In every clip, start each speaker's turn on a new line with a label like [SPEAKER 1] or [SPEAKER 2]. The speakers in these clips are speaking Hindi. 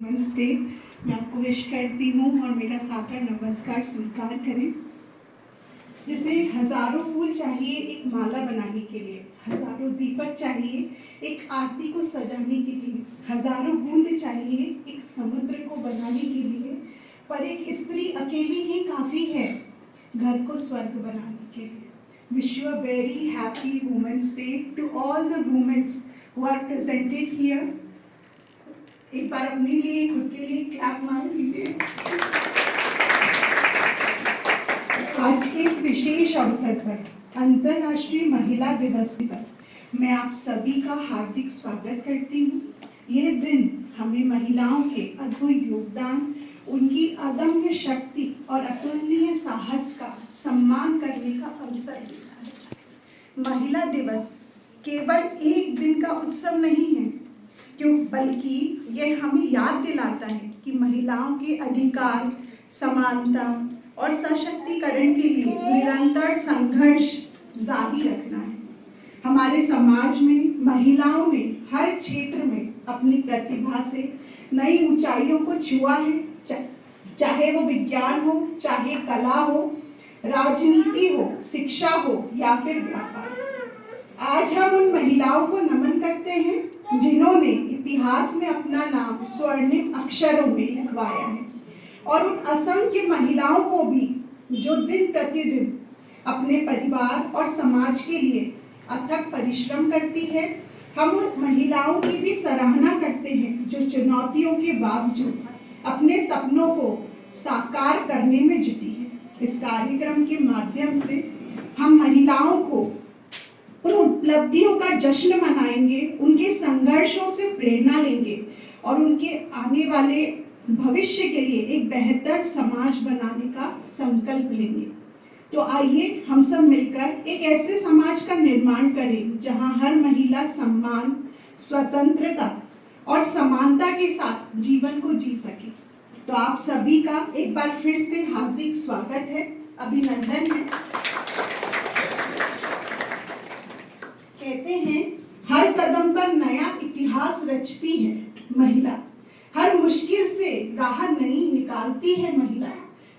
[SPEAKER 1] नमस्ते, मैं आपको विश करती हूँ और मेरा सादर नमस्कार स्वीकार करें। जैसे हजारों फूल चाहिए एक माला बनाने के लिए, हजारों दीपक चाहिए एक आरती को सजाने के लिए, हजारों बूंद चाहिए एक समुद्र को बनाने के लिए, पर एक स्त्री अकेली ही काफी है घर को स्वर्ग बनाने के लिए। Wish you a very happy women's day to all the women's who are presented here. एक बार अपने लिए खुद के लिए क्लैप मार दीजिए। आज के इस विशेष अवसर पर अंतर्राष्ट्रीय महिला दिवस पर मैं आप सभी का हार्दिक स्वागत करती हूँ। यह दिन हमें महिलाओं के अद्भुत योगदान, उनकी अदम्य शक्ति और अतुलनीय साहस का सम्मान करने का अवसर देता है। महिला दिवस केवल एक दिन का उत्सव नहीं है, क्यों बल्कि यह हमें याद दिलाता है कि महिलाओं के अधिकार, समानता और सशक्तिकरण के लिए निरंतर संघर्ष जारी रखना है। हमारे समाज में महिलाओं ने हर क्षेत्र में अपनी प्रतिभा से नई ऊंचाइयों को छुआ है, चाहे वो विज्ञान हो, चाहे कला हो, राजनीति हो, शिक्षा हो या फिर व्यापार। आज हम उन महिलाओं को नमन करते हैं जिन्होंने इतिहास में अपना नाम स्वर्णिम अक्षरों में लिखवाया है, और उन असंख्य महिलाओं को भी जो दिन प्रतिदिन अपने परिवार और समाज के लिए अथक परिश्रम करती है। हम उन महिलाओं की भी सराहना करते हैं जो चुनौतियों के बावजूद अपने सपनों को साकार करने में जुटी है। इस कार्यक्रम के माध्यम से हम महिलाओं को उन उपलब्धियों का जश्न मनाएंगे, उनके संघर्षों से प्रेरणा लेंगे और उनके आने वाले भविष्य के लिए एक बेहतर समाज बनाने का संकल्प लेंगे। तो आइए हम सब मिलकर एक ऐसे समाज का निर्माण करें जहां हर महिला सम्मान, स्वतंत्रता और समानता के साथ जीवन को जी सके। तो आप सभी का एक बार फिर से हार्दिक स्वागत है, अभिनंदन है। कहते हैं हर कदम पर नया इतिहास रचती है महिला, हर मुश्किल से राह नई निकालती है महिला।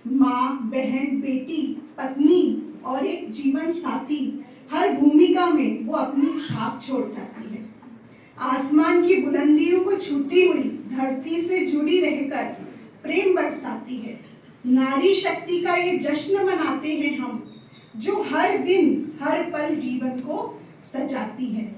[SPEAKER 1] माँ, बहन, बेटी, पत्नी और एक जीवन साथी, हर भूमिका में वो अपनी छाप छोड़ जाती है। आसमान की बुलंदियों को छूती हुई धरती से जुड़ी रहकर प्रेम बरसाती है। नारी शक्ति का ये जश्न मनाते हैं हम, जो हर दिन हर पल जीवन को सजाती है।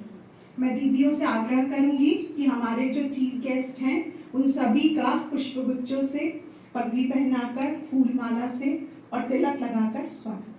[SPEAKER 1] मैं दीदियों से आग्रह करूंगी कि हमारे जो चीफ गेस्ट हैं उन सभी का पुष्पगुच्छों से, पगड़ी पहनाकर, फूलमाला से और तिलक लगाकर स्वागत।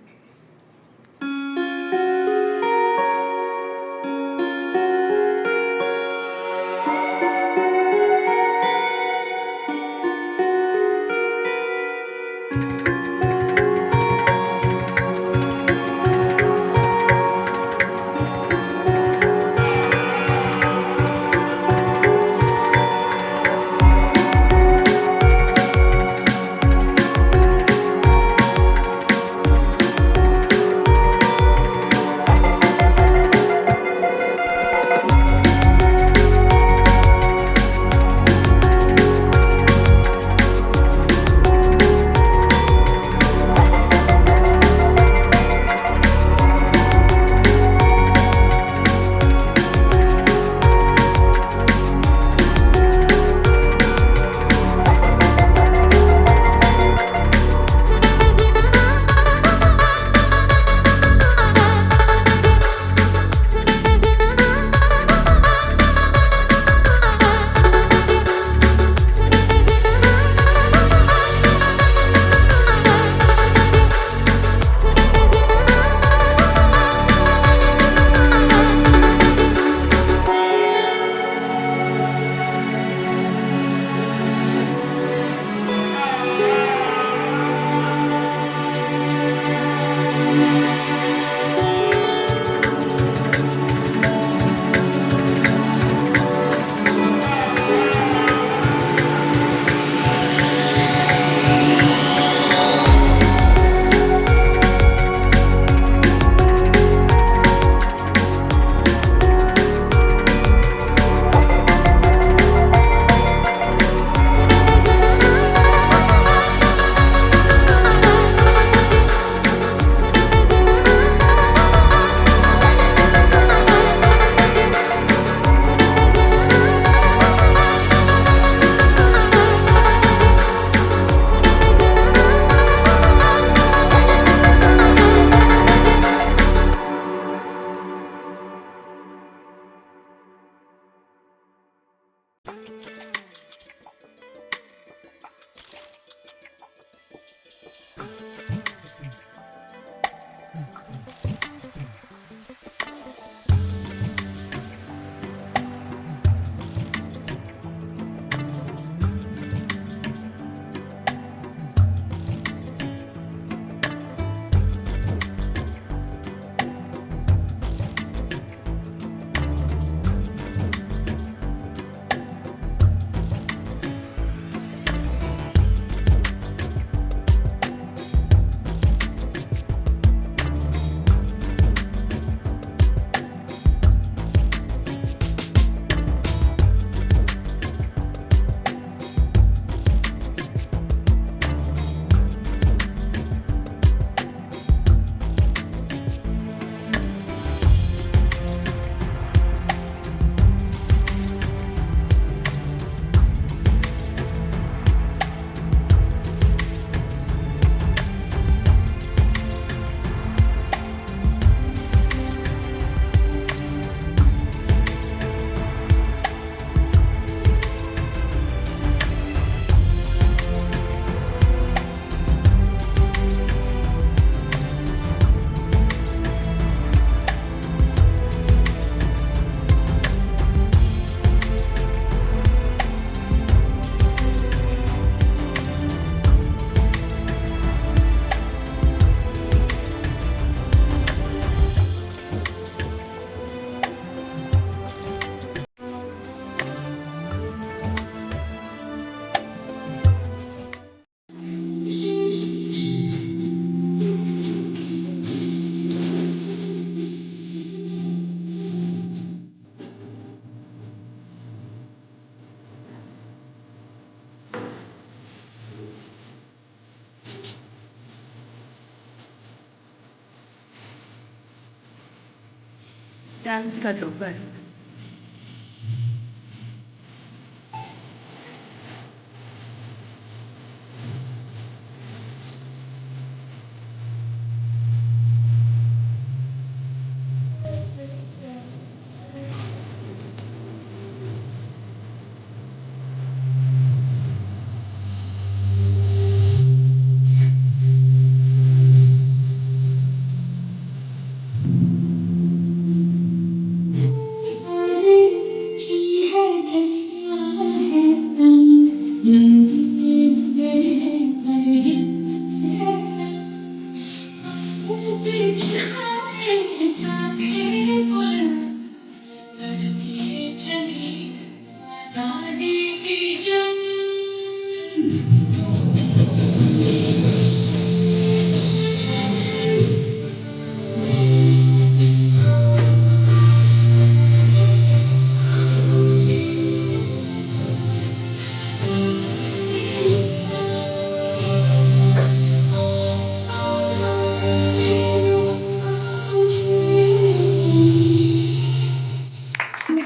[SPEAKER 2] डांस कर लो कर।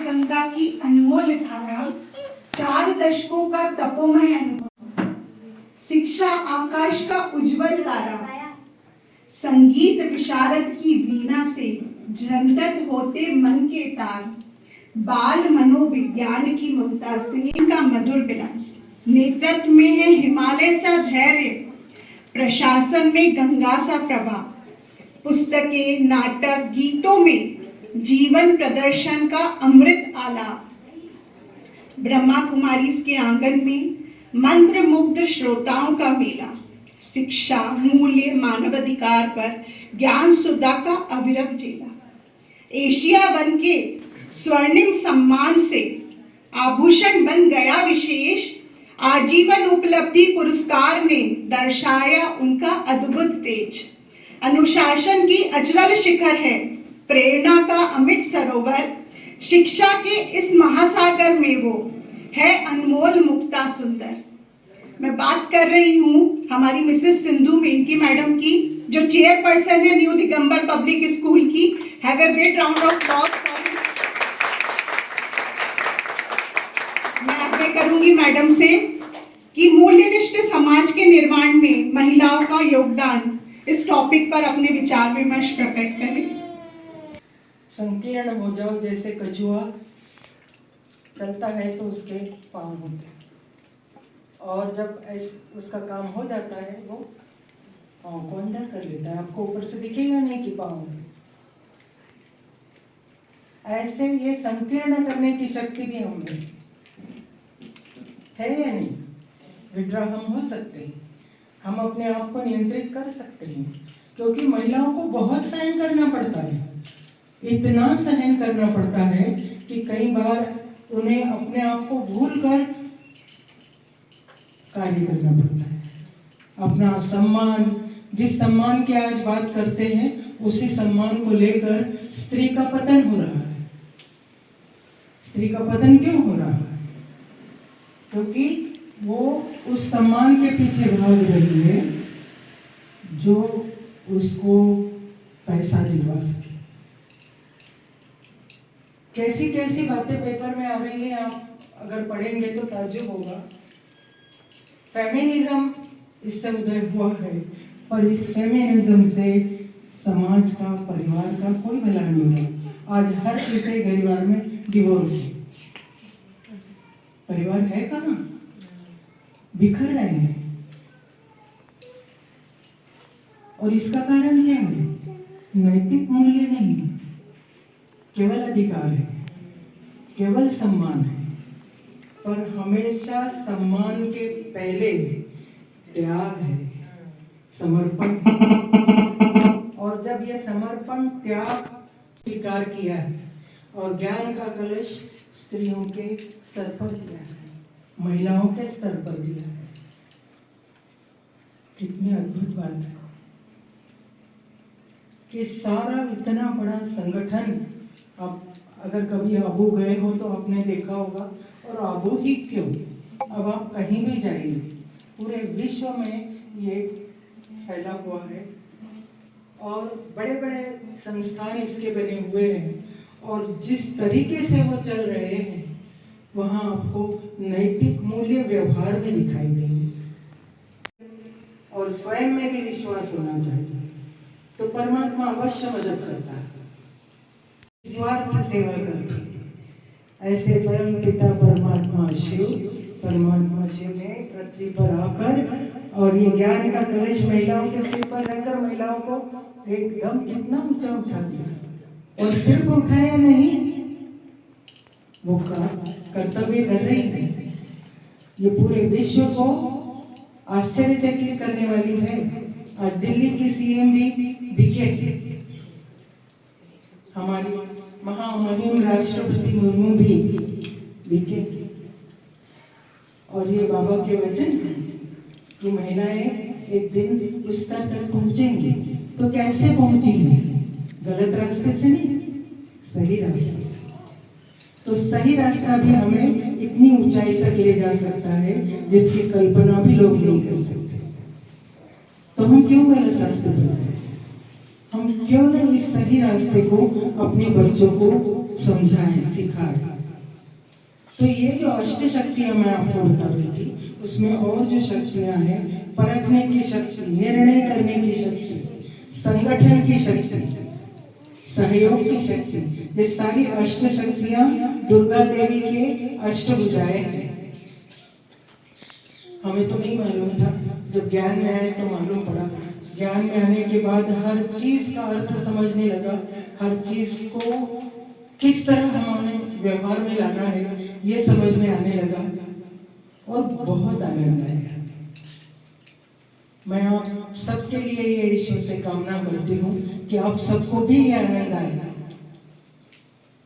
[SPEAKER 1] गंगा की अनमोल धारा, 4 दशकों का तपोमय अनुभव, शिक्षा आकाश का उज्जवल तारा, संगीत विशारद की वीणा से झंझट होते मन के तार, बाल मनोविज्ञान की ममता से का मधुर विलास, नेतृत्व में है हिमालय सा धैर्य, प्रशासन में गंगा सा प्रभाव, पुस्तकें नाटक गीतों में जीवन प्रदर्शन का अमृत आलाप, ब्रह्मा कुमारी के आंगन में मंत्र मुग्ध श्रोताओं का मेला, शिक्षा मूल्य मानवाधिकार पर ज्ञान सुधा का अविरत जेला, एशिया वन के स्वर्णिम सम्मान से आभूषण बन गया विशेष, आजीवन उपलब्धि पुरस्कार ने दर्शाया उनका अद्भुत तेज, अनुशासन की अचरल शिखर है, प्रेरणा का अमिट सरोवर, शिक्षा के इस महासागर में वो है अनमोल मुक्ता सुंदर। मैं बात कर रही हूँ हमारी मिसेस सिंधु मेनकी मैडम की, जो चेयरपर्सन है न्यू दिगंबर पब्लिक स्कूल की। Have a big round of applause. मैं आग्रह करूंगी मैडम से कि मूल्यनिष्ठ समाज के निर्माण में महिलाओं का योगदान, इस टॉपिक पर अपने विचार विमर्श प्रकट करें।
[SPEAKER 3] संकीर्ण हो जाओ जैसे कछुआ, चलता है तो उसके पाँव होते हैं, और जब उसका काम हो जाता है वो पाँव को अंदर कर लेता है, आपको ऊपर से दिखेगा नहीं कि पाँव है। ऐसे ये संकीर्ण करने की शक्ति भी हम में है या नहीं? विड्रॉ हम हो सकते हैं, हम अपने आप को नियंत्रित कर सकते हैं, क्योंकि महिलाओं को बहुत सहन करना पड़ता है, इतना सहन करना पड़ता है कि कई बार उन्हें अपने आप को भूलकर कार्य करना पड़ता है। अपना सम्मान, जिस सम्मान की आज बात करते हैं, उसी सम्मान को लेकर स्त्री का पतन हो रहा है। स्त्री का पतन क्यों हो रहा है? क्योंकि वो उस सम्मान के पीछे भाग रही है जो उसको पैसा दिलवा सके। कैसी कैसी बातें पेपर में आ रही हैं, आप अगर पढ़ेंगे तो ताज्जुब होगा। फेमिनिज्म इससे उदय हुआ है, पर इस फेमिनिज्म से समाज का, परिवार का कोई भला नहीं हुआ। आज हर तीसरे परिवार में डिवोर्स है। परिवार है कहाँ? बिखर रहे हैं। और इसका कारण क्या है? नैतिक मूल्य नहीं, केवल अधिकार है, केवल सम्मान है, पर हमेशा सम्मान के पहले त्याग है, समर्पण। और जब ये समर्पण त्याग स्वीकार किया है और ज्ञान का कलश स्त्रियों के सर पर दिया है, महिलाओं के स्तर पर दिया है, कितनी अद्भुत बात है कि सारा इतना बड़ा संगठन, आप अगर कभी आबू गए हो तो आपने देखा होगा, और आबू ही क्यों, अब आप कहीं भी जाइए पूरे विश्व में ये फैला हुआ है और बड़े बड़े संस्थान इसके बने हुए हैं और जिस तरीके से वो चल रहे हैं वहाँ आपको नैतिक मूल्य व्यवहार में दिखाई देंगे और स्वयं में भी विश्वास होना चाहिए। तो परमात्मा अवश्य मदद करता है, निस्वार्थ सेवा करता है। ऐसे परम पिता परमात्मा शिव ने पृथ्वी पर आकर और ये ज्ञान का कलश महिलाओं के सिर पर रखकर महिलाओं को एकदम कितना ऊंचा उठा दिया। और सिर्फ उठाया नहीं, वो कर्तव्य कर रही है। ये पूरे विश्व को आश्चर्यचकित करने वाली है। आज दिल्ली की सीएम भी बीके, हमारी महामहिम राष्ट्रपति मुर्मू भी बीके। और ये बाबा के वचन थे कि महिलाएं एक दिन उस स्तर तक पहुंचेंगी। तो कैसे पहुंचेंगी? गलत रास्ते से नहीं, सही रास्ते से। तो सही रास्ता भी हमें इतनी ऊंचाई तक ले जा सकता है जिसकी कल्पना भी लोग नहीं कर सकते। तो हम क्यों गलत रास्ते पर जाएं? हम क्यों न इस सही रास्ते को अपने बच्चों को समझाएं, सिखाएं। तो ये जो अष्ट शक्तियां मैं आपको बता रही थी, उसमें और जो शक्तियां हैं, परखने की शक्ति, निर्णय करने की शक्ति, संगठन की शक्ति, सहयोग की शक्ति, ये सारी अष्ट शक्तियां दुर्गा देवी के अष्टभुजाएं हैं। हमें तो नहीं मालूम था, जब ज्ञान में आए तो मालूम पड़ा। ज्ञान में आने के बाद हर चीज का अर्थ समझने लगा, हर चीज को किस तरह हमें व्यवहार में लाना है ये समझ में आने लगा और बहुत आनंद आया। मैं आप सबके लिए ये ईश्वर से कामना करती हूँ कि आप सबको भी ये आनंद आए,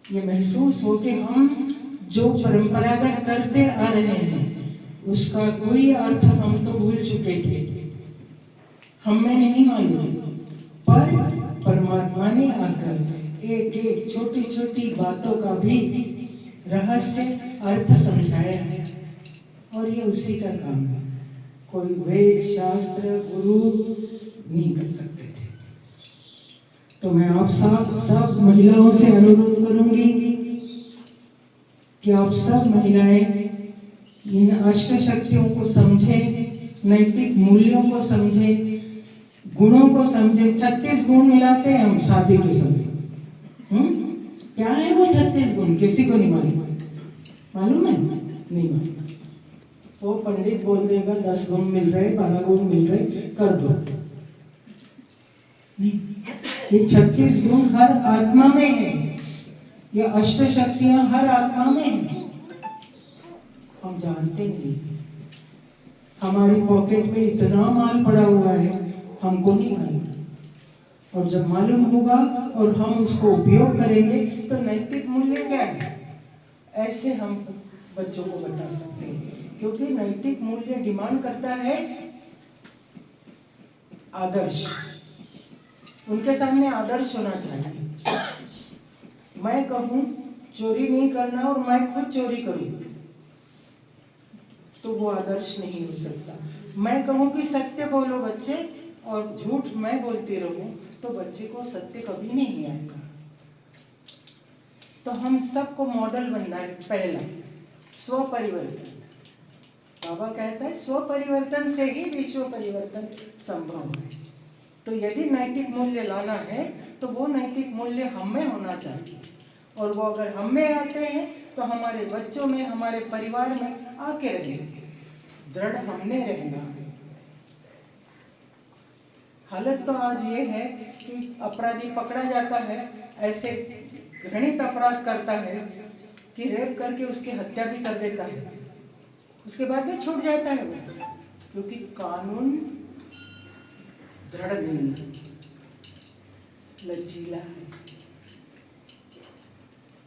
[SPEAKER 3] ये महसूस हो कि हम जो परंपरागत करते आ रहे हैं उसका कोई अर्थ हम तो भूल चुके थे, हमें नहीं मालूम, पर परमात्मा ने आकर एक एक छोटी छोटी बातों का भी रहस्य अर्थ समझाया है। और ये उसी का काम है, कोई वेद शास्त्र गुरु नहीं कर सकते थे। तो मैं आप सब महिलाओं से अनुरोध करूंगी कि आप सब महिलाएं इन अष्ट शक्तियों को समझें, नैतिक मूल्यों को समझें, गुणों को समझें। 36 गुण मिलाते हैं हम शादी के समय। क्या है वो 36 गुण? किसी को नहीं मालूम। मालूम है? नहीं मालूम। वो पंडित बोल देगा 10 गुण मिल रहे, 12 गुण मिल रहे, कर दो। नहीं, ये 36 गुण हर आत्मा में है, ये अष्ट शक्तियां हर आत्मा में है। हम जानते नहीं, हमारी पॉकेट में इतना माल पड़ा हुआ है, हमको नहीं मालूम। और जब मालूम होगा और हम उसको उपयोग करेंगे तो नैतिक मूल्य क्या है, ऐसे हम बच्चों को बता सकते हैं। क्योंकि नैतिक मूल्य डिमांड करता है आदर्श, उनके सामने आदर्श होना चाहिए। मैं कहूं चोरी नहीं करना और मैं खुद चोरी करूं तो वो आदर्श नहीं हो सकता। मैं कहूं कि सत्य बोलो बच्चे और झूठ मैं बोलती रहूं तो बच्चे को सत्य कभी नहीं आएगा। तो हम सबको मॉडल बनना है। पहला स्व परिवर्तन। बाबा कहता है स्व परिवर्तन से ही विश्व परिवर्तन संभव है। तो यदि नैतिक मूल्य लाना है तो वो नैतिक मूल्य हम में होना चाहिए, और वो अगर हम में आते हैं तो हमारे बच्चों में, हमारे परिवार में आके रहेंगे, दृढ़ हमने रहना है। हालत तो आज ये है कि अपराधी पकड़ा जाता है, ऐसे घृणित अपराध करता है कि रेप करके उसकी हत्या भी कर देता है, उसके बाद में छूट जाता है वो, क्योंकि कानून दृढ़ नहीं, लचीला है।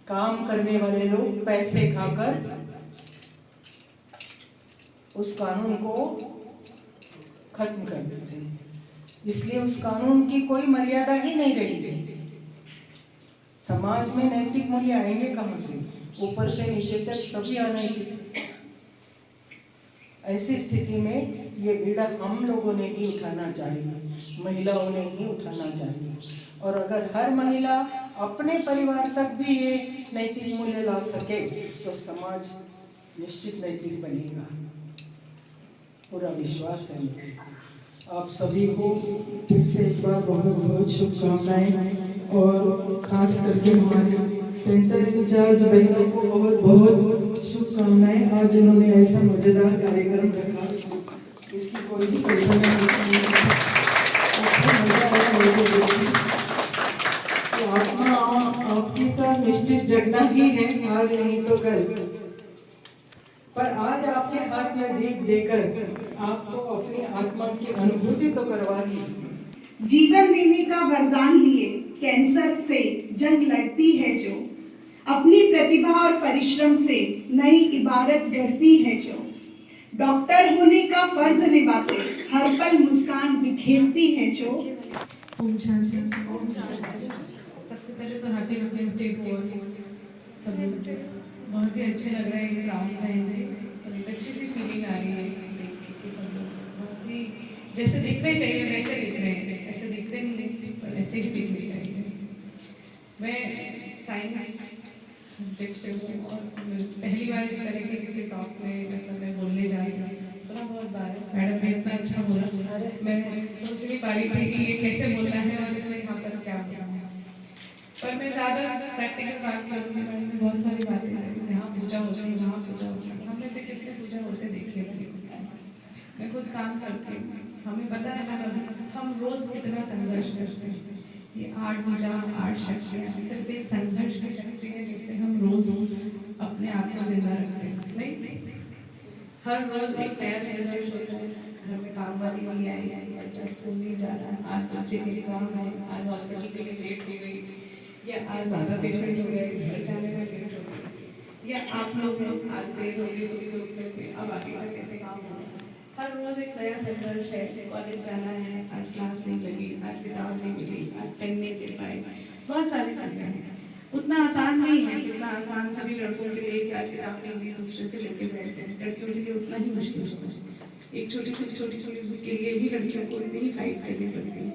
[SPEAKER 3] काम करने वाले लोग पैसे खाकर उस कानून को खत्म कर देते हैं, इसलिए उस कानून की कोई मर्यादा ही नहीं रही। समाज में नैतिक मूल्य आएंगे कहां से? ऊपर से नीचे तक सभी अनैतिक। ऐसी स्थिति में ये बीड़ा हम लोगों ने ही उठाना चाहिए। महिलाओं ने ही उठाना चाहिए। और अगर हर महिला अपने परिवार तक भी ये नैतिक मूल्य ला सके तो समाज निश्चित नैतिक बनेगा, पूरा विश्वास है मुझे। आप सभी को फिर से एक बार बहुत बहुत शुभकामनाएं, और खास करके हमारे सेंटर इंचार्ज बहनों को बहुत बहुत शुभकामनाएं। आज उन्होंने ऐसा मजेदार कार्यक्रम रखा, इसकी कोई भी कल्पना नहीं है। अच्छा मजा आया। तो आत्मा आपकी का निश्चित जगना ही है, आज नहीं तो कल। पर आज आपके हाथ में भीख देकर आपको अपनी आत्मा की अनुभूति तो करवा दी।
[SPEAKER 1] जीवन देने का वरदान लिए कैंसर से जंग लड़ती है जो, अपनी प्रतिभा और परिश्रम से नई इबारत गढ़ती है जो, डॉक्टर होने का फर्ज निभाते हर पल मुस्कान बिखेरती है जो।
[SPEAKER 2] ओम शांति। सबसे पहले तो हैप्पी वुमेन्स डे फॉर सब लोग। बहुत ही अच्छे लग रहा है ये राउंड पहन के, और एक अच्छी सी फीलिंग आ रही है देख के कि सब लोग बहुत ही जैसे दिखने चाहिए वैसे दिख रहे हैं, ऐसे दिखते नहीं पर ऐसे ही दिखने चाहिए। मैं साइंस सब्जेक्ट से हूँ और पहली बार इस तरह के किसी टॉक में मतलब मैं बोलने जा रही हूँ। थोड़ा बहुत बार मैडम ने इतना अच्छा बोला, मैं सोच नहीं पा रही थी कि ये कैसे बोलना है और इसमें यहाँ पर क्या बोलना है। पर मैं ज़्यादा प्रैक्टिकल बात करूँगी। मैंने बहुत सारी बातें करी, यहाँ पूजा होती है, वहाँ पूजा होती है। हम में से किसने पूजा होते देखी है? मैं खुद काम करती हूँ, हमें पता है ना हम रोज़ कितना संघर्ष करते हैं। ये 8 पूजा 8 शक्तियाँ सिर्फ एक संघर्ष की शक्ति है जिससे हम रोज़ अपने आप को जिंदा रखते हैं। नहीं, हर रोज़ एक नया चैलेंज होता है। घर में काम वाली नहीं आई, बच्चा स्कूल नहीं जा रहा, आज बच्चे के एग्जाम है, आज हॉस्पिटल के लिए लेट हो गई, या आज ज़्यादा पेशेंट हो गए, घर जाने में लेट हो गई, या आप लोग आज देर हो गई सुबह उठने में, अब आगे का कैसे काम होगा। हर रोज़ एक नया संघर्ष है। कॉलेज जाना है, आज क्लास नहीं लगी, आज किताब नहीं मिली, आज पेन नहीं दे पाए, बहुत सारी चीज़ें हैं। उतना आसान नहीं है जितना आसान सभी लड़कों के लिए कि आज किताब नहीं मिली दूसरे से लेके बैठते हैं। लड़कियों के लिए उतना ही मुश्किल होता है। एक छोटी सी चीज़ के लिए भी लड़कियों को इतनी ही फाइट करनी पड़ती है,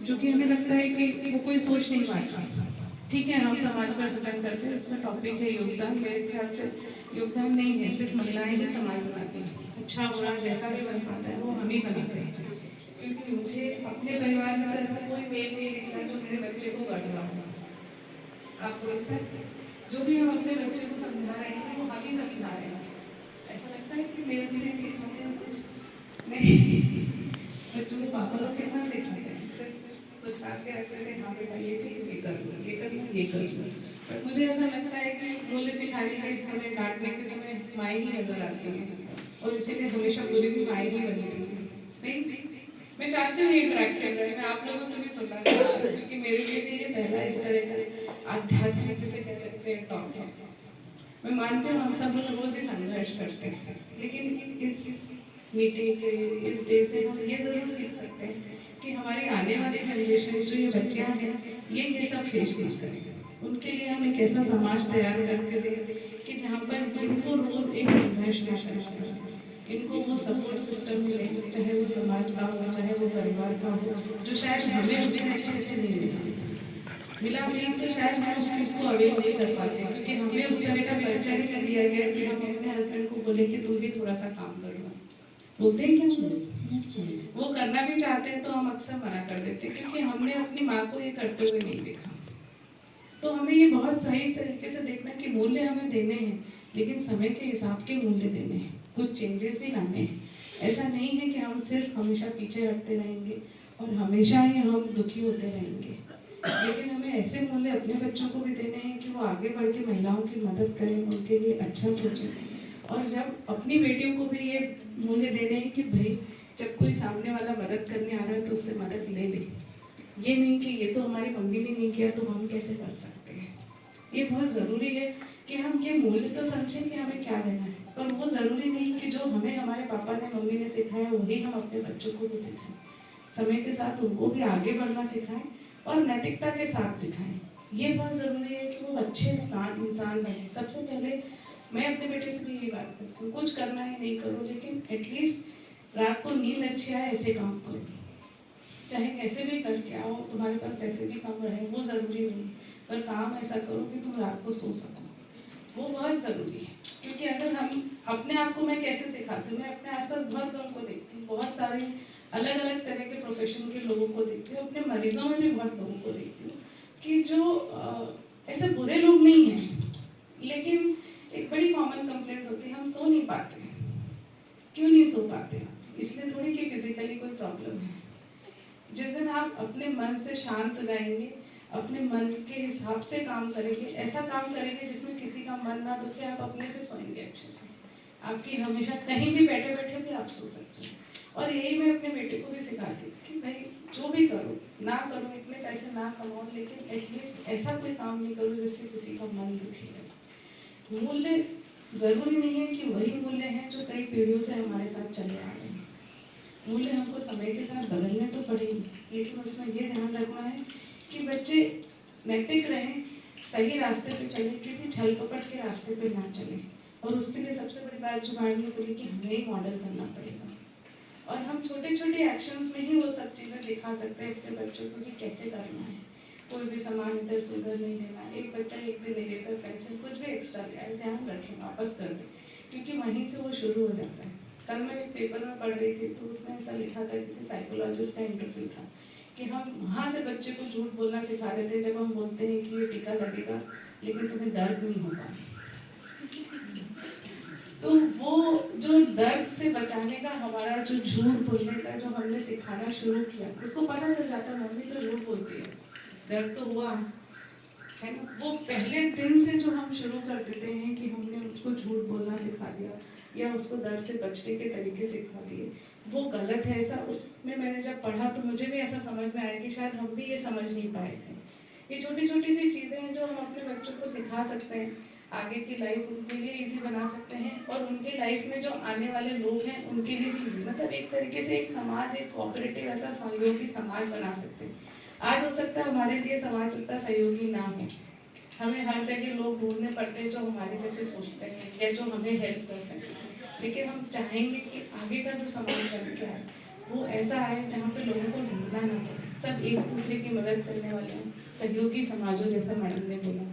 [SPEAKER 2] जो कि हमें लगता है कि वो कोई सोच नहीं पाता। ठीक है, हम समाज पर सफर करते हैं, इसमें टॉपिक है योगदान। मेरे ख्याल से योगदान नहीं है, सिर्फ महिलाएं ही समाज बनाती हैं। अच्छा बुरा जैसा भी बन पाता है वो हम ही बनाते हैं। क्योंकि मुझे अपने परिवार में तो ऐसा कोई मेल नहीं दिखता जो मेरे बच्चे को गढ़ रहा हो। आपको लगता है जो भी हम अपने बच्चे को समझा रहे हैं वो हम ही समझा रहे हैं? ऐसा लगता है कि मेरे से सिखाते हैं कुछ नहीं। बच्चों को पापा लोग कितना सिखाते हैं, सिर्फ कुछ के रखते थे, हाँ बेटा ये चीज़ ये कर लो, ये कर लो, ये कर लो। पर मुझे ऐसा लगता है कि मूल्य सिखाने के समय, डांटने के समय माएँ ही नजर आती हैं, और इसीलिए हमेशा बुरी भी माएँ ही बनती हैं। नहीं, मैं चाहती हूँ ये इंटरेक्ट कर रहे हैं, मैं आप लोगों से भी सुनना चाहती हूँ, क्योंकि मेरे लिए भी ये पहला इस तरह का आध्यात्मिक जिसे कह सकते हैं टॉक है। मैं मानती हूँ हम सब लोग रोज ही संघर्ष करते हैं, लेकिन इस मीटिंग से, इस डे से हम ये जरूर सीख सकते हैं कि हमारी आने वाली जनरेशन जो ये बच्चियाँ हैं ये सब फेस नहीं करें। उनके लिए हम एक ऐसा समाज तैयार करके दें कि जहाँ पर इनको रोज एक संघर्ष ना करना पड़े, इनको वो सपोर्ट सिस्टम मिले, चाहे वो समाज का हो, चाहे वो परिवार का हो, जो शायद हमें उतने अच्छे से नहीं मिला भी, तो शायद हम उस चीज़ को अवेल नहीं कर पाते, क्योंकि हमें उस तरह का कल्चर नहीं दिया गया कि हम अपने हस्बैंड को बोले कि तुम भी थोड़ा सा काम कर लो। बोलते हैं क्या? वो करना भी चाहते हैं तो हम अक्सर मना कर देते हैं, क्योंकि हमने अपनी माँ को ये करते हुए नहीं देखा। तो हमें ये बहुत सही तरीके से देखना कि मूल्य हमें देने हैं, लेकिन समय के हिसाब के मूल्य देने हैं, कुछ चेंजेस भी लाने हैं। ऐसा नहीं है कि हम सिर्फ हमेशा पीछे हटते रहेंगे और हमेशा ही हम दुखी होते रहेंगे, लेकिन हमें ऐसे मूल्य अपने बच्चों को भी देने हैं कि वो आगे बढ़ के महिलाओं की मदद करें, उनके लिए अच्छा सोचें। और जब अपनी बेटियों को भी ये मूल्य देने हैं कि भाई जब कोई सामने वाला मदद करने आ रहा है तो उससे मदद ले ले। ये नहीं कि ये तो हमारी मम्मी ने नहीं किया तो हम कैसे कर सकते हैं। ये बहुत ज़रूरी है कि हम ये मूल्य तो समझें कि हमें क्या देना है, पर वो ज़रूरी नहीं कि जो हमें हमारे पापा ने मम्मी ने सिखाया वही हम अपने बच्चों को भी सिखाएं। समय के साथ उनको भी आगे बढ़ना सिखाएं और नैतिकता के साथ सिखाएं। ये बहुत ज़रूरी है कि वो अच्छे इंसान बने। सबसे पहले मैं अपने बेटे से भी यही बात करती हूँ, कुछ करना है नहीं करो, लेकिन एटलीस्ट रात को नींद अच्छी आए ऐसे काम करो। चाहे कैसे भी करके आओ, तुम्हारे पास पैसे भी कम रहे वो ज़रूरी नहीं, पर काम ऐसा करो कि तुम रात को सो सको, वो बहुत ज़रूरी है। क्योंकि अगर हम अपने आप को, मैं कैसे सिखाती हूँ, मैं अपने आसपास बहुत लोगों को देखती हूँ, बहुत सारे अलग अलग तरह के प्रोफेशन के लोगों को देखती हूँ, अपने मरीजों में भी बहुत लोगों को देखती हूँ कि जो ऐसे बुरे लोग नहीं हैं, लेकिन एक बड़ी कॉमन कंप्लेंट होती है, हम सो नहीं पाते। क्यों नहीं सो पाते? इसलिए थोड़ी कि फिजिकली कोई प्रॉब्लम है। जिस दिन आप अपने मन से शांत जाएंगे, अपने मन के हिसाब से काम करेंगे, ऐसा काम करेंगे जिसमें किसी का मन ना दुखे, आप अपने से सोएंगे अच्छे से। आपकी हमेशा कहीं भी बैठे बैठे भी आप सो सकते हैं। और यही मैं अपने बेटे को भी सिखाती हूँ कि भाई जो भी करो, ना करो, इतने पैसे ना कमाओ, लेकिन एटलीस्ट ऐसा कोई काम नहीं करो जिससे किसी का मन दुखे। मूल्य जरूरी नहीं है कि वही मूल्य हैं जो कई पीढ़ियों से हमारे साथ चले आ रहे हैं। मूल्य हमको समय के साथ बदलने तो पड़ेंगे, लेकिन उसमें ये ध्यान रखना है कि बच्चे नैतिक रहें, सही रास्ते पे चले, किसी छल कपट के रास्ते पे ना चले। और उसके लिए सबसे बड़ी बात जो मैडम ने बोली कि हमें ही मॉडल करना पड़ेगा। और हम छोटे छोटे एक्शंस में ही वो सब चीज़ें दिखा सकते हैं अपने बच्चों को कि कैसे करना है। कोई भी सामान इधर से उधर नहीं लेना। एक बच्चा एक दिन इरेजर, पेंसिल कुछ भी एक्स्ट्रा ले आए, ध्यान रखें वापस कर दें, क्योंकि वहीं से वो शुरू हो जाता है। कल मैं एक पेपर में पढ़ रही थी, तो उसमें ऐसा लिखा था, किसी साइकोलॉजिस्ट का इंटरव्यू था, कि हम वहाँ से बच्चे को झूठ बोलना सिखा देते हैं जब हम बोलते हैं कि ये टीका लगेगा लेकिन तुम्हें दर्द नहीं होगा। तो वो जो दर्द से बचाने का हमारा जो झूठ बोलने का जो हमने सिखाना शुरू किया, उसको पता चल जाता है मम्मी तो झूठ बोलती है, दर्द तो हुआ है ना। वो पहले दिन से जो हम शुरू कर देते हैं कि हमने उसको झूठ बोलना सिखा दिया या उसको दर्द से बचने के तरीके सिखा दिए, वो गलत है। ऐसा उसमें मैंने जब पढ़ा तो मुझे भी ऐसा समझ में आया कि शायद हम भी ये समझ नहीं पाए थे। ये छोटी छोटी सी चीज़ें हैं जो हम अपने बच्चों को सिखा सकते हैं, आगे की लाइफ उनके लिए इजी बना सकते हैं, और उनके लाइफ में जो आने वाले लोग हैं उनके लिए भी इजी। मतलब एक तरीके से एक समाज, एक कोऑपरेटिव ऐसा सहयोगी समाज बना सकते हैं। आज हो सकता है हमारे लिए समाज उतना सहयोगी ना हो, हमें हर जगह लोग ढूंढने पड़ते हैं जो हमारे जैसे सोचते हैं या जो हमें हेल्प कर सकें, लेकिन हम चाहेंगे कि आगे का जो समाज बन के आए वो ऐसा आए जहाँ पे लोगों को ढूंढना ना पड़े, सब एक दूसरे की मदद करने वाले हैं, सहयोगी समाजों जैसा मैडम ने बोला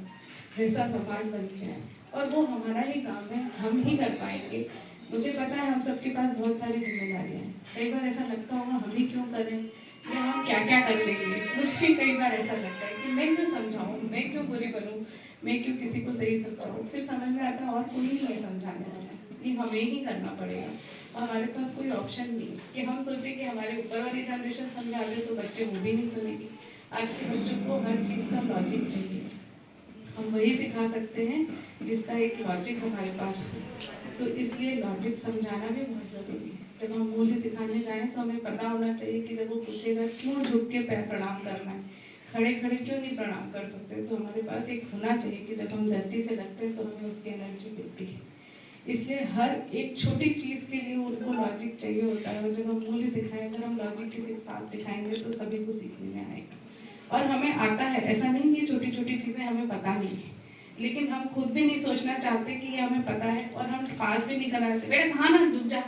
[SPEAKER 2] वैसा समाज बन के आए। और वो हमारा ही काम है, हम ही कर पाएंगे। मुझे पता है हम सबके पास बहुत सारी जिम्मेदारियाँ हैं, कई बार ऐसा लगता होगा हम ही क्यों करें या हम क्या क्या कर लेंगे। मुझे भी कई बार ऐसा लगता है कि मैं क्यों समझाऊँ, मैं क्यों बुरी बनूँ, मैं क्यों किसी को सही समझाऊँ। फिर समझ में आता है और कोई नहीं है समझाने वाला, ये हमें ही करना पड़ेगा। और हमारे पास कोई ऑप्शन नहीं है कि हम सोचें कि हमारे ऊपर वाली जनरेशन समझा दे तो बच्चे वो भी नहीं सुनेंगे। आज के बच्चों को हर चीज़ का लॉजिक चाहिए, हम वही सिखा सकते हैं जिसका एक लॉजिक हमारे पास हो। तो इसलिए लॉजिक समझाना भी बहुत ज़रूरी है। जब हम मूल्य सिखाने जाएं तो हमें पता होना चाहिए कि जब वो पूछेगा क्यों झुक के पैर प्रणाम करना है, खड़े खड़े क्यों नहीं प्रणाम कर सकते, तो हमारे पास एक होना चाहिए कि जब हम धरती से लगते हैं तो हमें उसकी एनर्जी मिलती है। इसलिए हर एक छोटी चीज़ के लिए उनको लॉजिक चाहिए होता है, और जब हम मूल्य सिखाएं, अगर हम लॉजिक के साथ सिखाएंगे तो सभी को सीखने में आएगा। और हमें आता है, ऐसा नहीं कि छोटी छोटी चीज़ें हमें पता नहीं है, लेकिन हम खुद भी नहीं सोचना चाहते कि ये हमें पता है, और हम पास भी नहीं कराते, बेटा कहाँ ना डूब जा,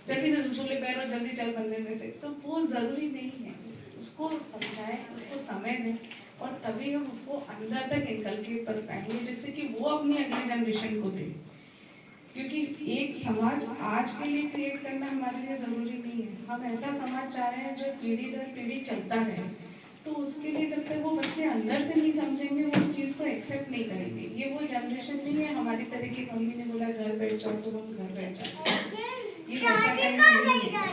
[SPEAKER 2] जल्दी से झूले पैर और जल्दी चल बंदे में से। तो वो ज़रूरी नहीं है, उसको समझाएं, उसको समय दें, और तभी हम उसको अंदर तक इनकलकेट कर पाएंगे, जिससे कि वो अपनी अगली जनरेशन को दे। क्योंकि एक समाज आज के लिए क्रिएट करना हमारे लिए ज़रूरी नहीं है, हम ऐसा समाज चाह रहे हैं जो पीढ़ी दर पीढ़ी चलता रहे। तो उसके लिए जब तक वो बच्चे अंदर से नहीं समझेंगे, वो उस चीज़ को एक्सेप्ट नहीं करेंगे। ये वो जनरेशन नहीं है हमारी तरह की, मम्मी ने बोला घर बैठ जाओ तो हम घर बैठ जाते, ये वैसा टाइम नहीं है।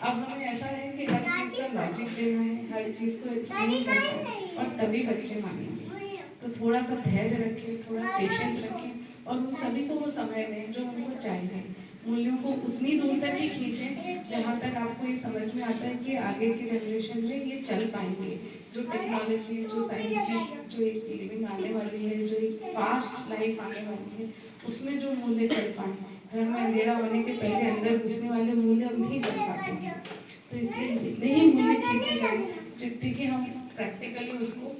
[SPEAKER 2] अब हमें ऐसा है कि हर चीज़ का लॉजिक देना है, हर चीज़ को एक्सप्लेन करना है, और तभी बच्चे मानेंगे। तो थोड़ा सा धैर्य रखें, थोड़ा पेशेंस रखें, और उन सभी को वो समय दें जो उनको चाहिए। मूल्यों को उतनी दूर तक ही खींचें जहाँ तक आपको ये समझ में आता है कि आगे की जनरेशन में ये चल पाएंगे। जो टेक्नोलॉजी, जो साइंस की जो एक लिविंग आने वाली है, जो एक फास्ट लाइफ आने वाली है, उसमें जो मूल्य चल पाए, घर में अंधेरा होने के पहले अंदर घुसने वाले मूल्य अब नहीं चल पाते हैं। तो इसलिए जितने ही मूल्य खींचे जाए, जितने कि हम प्रैक्टिकली उसको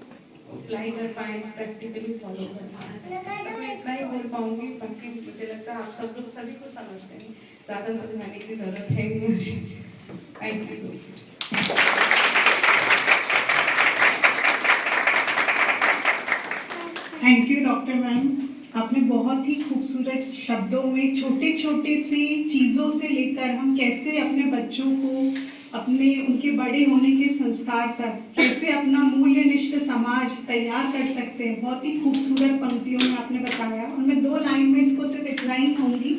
[SPEAKER 2] अप्लाई कर पाएँ, प्रैक्टिकली फॉलो कर पाएँ। मैं इतना ही बोल पाऊँगी, बाकी मुझे लगता है आप सब लोग सभी को समझते हैं, ज़्यादा समझाने की ज़रूरत है नहीं मुझे। Thank you so much.
[SPEAKER 1] Thank you doctor ma'am. आपने बहुत ही खूबसूरत शब्दों में छोटे छोटे से चीज़ों से लेकर हम कैसे अपने बच्चों को अपने उनके बड़े होने के संस्कार तक कैसे अपना मूल्यनिष्ठ समाज तैयार कर सकते हैं, बहुत ही खूबसूरत पंक्तियों में आपने बताया। और मैं 2 लाइन में इसको सिर्फ इतना ही कहूँगी,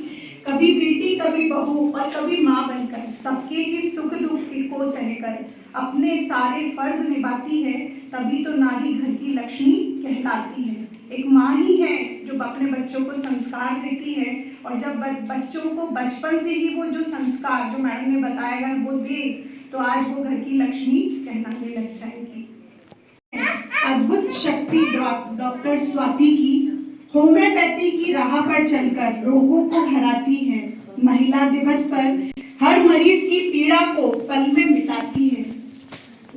[SPEAKER 1] कभी बेटी कभी बहू और कभी माँ बनकर सबके ही सुख दुख को सहकर अपने सारे फर्ज निभाती है, तभी तो नारी घर की लक्ष्मी कहलाती है। एक माँ ही है जो अपने बच्चों को संस्कार देती है, और जब बच्चों को बचपन से ही वो जो संस्कार जो मैडम ने बताया अगर वो दे तो आज वो घर की लक्ष्मी कहलाने लग जाएगी। अद्भुत शक्ति डॉक्टर स्वाति की होम्योपैथी की राह पर चलकर रोगों को हराती है। महिला दिवस पर हर मरीज की पीड़ा को पल में मिटाती है।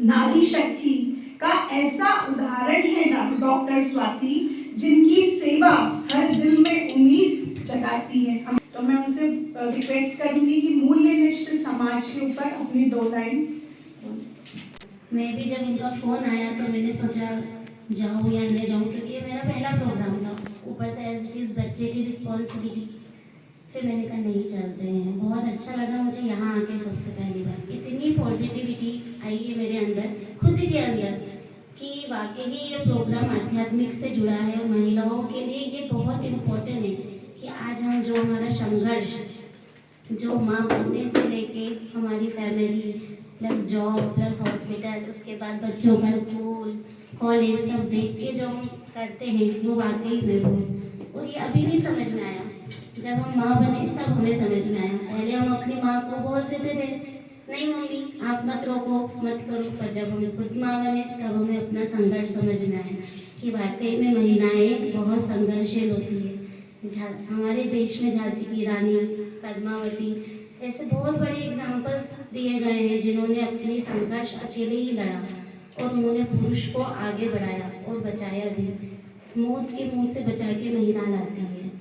[SPEAKER 1] नारी शक्ति का ऐसा उदाहरण है डॉक्टर स्वाति, जिनकी सेवा हर दिल में उम्मीद जगाती है। तो मैं उनसे रिक्वेस्ट करूंगी कि मूल्यनिष्ठ समाज के ऊपर अपनी 2 लाइन।
[SPEAKER 4] मैं भी जब उनका फ़ोन आया तो मैंने सोचा जाऊँ या नहीं जाऊँ, क्योंकि मेरा पहला प्रोग्राम था, ऊपर से एज इट इज़ बच्चे की रिस्पॉन्सिबिलिटी। फिर मैंने कहा नहीं चलते हैं। बहुत अच्छा लगा मुझे यहाँ आके, सबसे पहली बार इतनी पॉजिटिविटी आई है मेरे अंदर, खुद के अंदर, कि वाकई ही ये प्रोग्राम आध्यात्मिक से जुड़ा है और महिलाओं के लिए ये बहुत इम्पोर्टेंट है कि आज हम जो हमारा संघर्ष, जो माँ बनने से लेके हमारी family plus job plus hospital, उसके बाद बच्चों का स्कूल कॉलेज सब देख के जो हम करते हैं, वो वाकई में वो, और ये अभी नहीं समझ में आया। जब हम माँ बने तब हमें समझ में आया। पहले हम अपनी माँ को बोल देते थे नहीं मम्मी आप मत रोको मत करो, पर जब हम खुद माँ बने तब हमें अपना संघर्ष समझ में आया कि वाकई में महिलाएं बहुत संघर्षशील होती है। हमारे देश में झांसी की रानी, पद्मावती, ऐसे बहुत बड़े एग्जाम्पल्स दिए गए हैं जिन्होंने अपनी संघर्ष अकेले ही लड़ा और उन्होंने पुरुष को आगे बढ़ाया और बचाया भी। मौत के मुंह से बचा के महिला लाती है,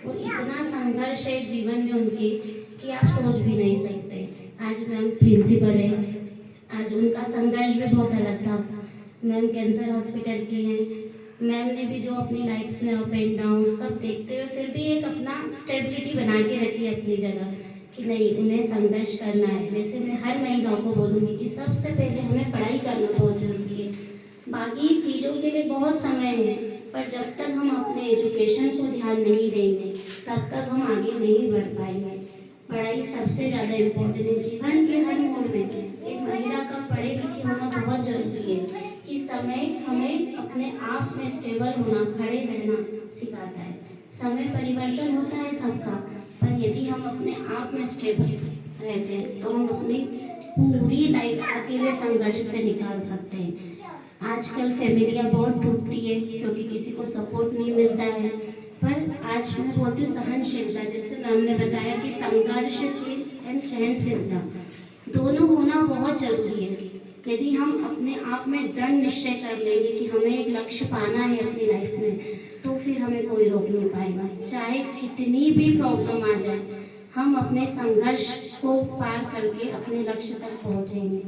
[SPEAKER 4] और इतना संघर्ष है जीवन में उनके कि आप सोच भी नहीं सकते। आज मैम प्रिंसिपल है, आज उनका संघर्ष भी बहुत अलग था। मैम कैंसर हॉस्पिटल की हैं। मैम ने भी जो अपनी लाइफ में अप एंड डाउन सब देखते हुए फिर भी एक अपना स्टेबिलिटी बना के रखी है अपनी जगह कि नहीं उन्हें संघर्ष करना है। वैसे मैं हर महिलाओं को बोलूँगी कि सबसे पहले हमें पढ़ाई करना बहुत जरूरी है। बाकी चीज़ों के लिए बहुत समय है, पर जब तक हम अपने एजुकेशन को ध्यान नहीं देंगे तब तक हम आगे नहीं बढ़ पाएंगे। पढ़ाई सबसे ज़्यादा इम्पोर्टेंट है जीवन के हर मोड़ में। एक महिला का पढ़े लिखे होना बहुत जरूरी है कि समय हमें अपने आप में स्टेबल होना, खड़े रहना सिखाता है। समय परिवर्तन होता है सबका, पर यदि हम अपने आप में स्टेबल रहते हैं तो हम अपनी पूरी लाइफ अकेले संघर्ष से निकाल सकते हैं। आजकल फैमिलियाँ बहुत टूटती है क्योंकि किसी को सपोर्ट नहीं मिलता है, पर आज मैं बोलती हूँ सहनशीलता, जैसे मैम ने बताया कि संघर्षशील एंड सहनशीलता दोनों होना बहुत जरूरी है। यदि हम अपने आप में दृढ़ निश्चय कर लेंगे कि हमें एक लक्ष्य पाना है अपनी लाइफ में, तो फिर हमें कोई रोक नहीं पाएगा। चाहे कितनी भी प्रॉब्लम आ जाए, हम अपने संघर्ष को पार करके अपने लक्ष्य तक पहुँचेंगे।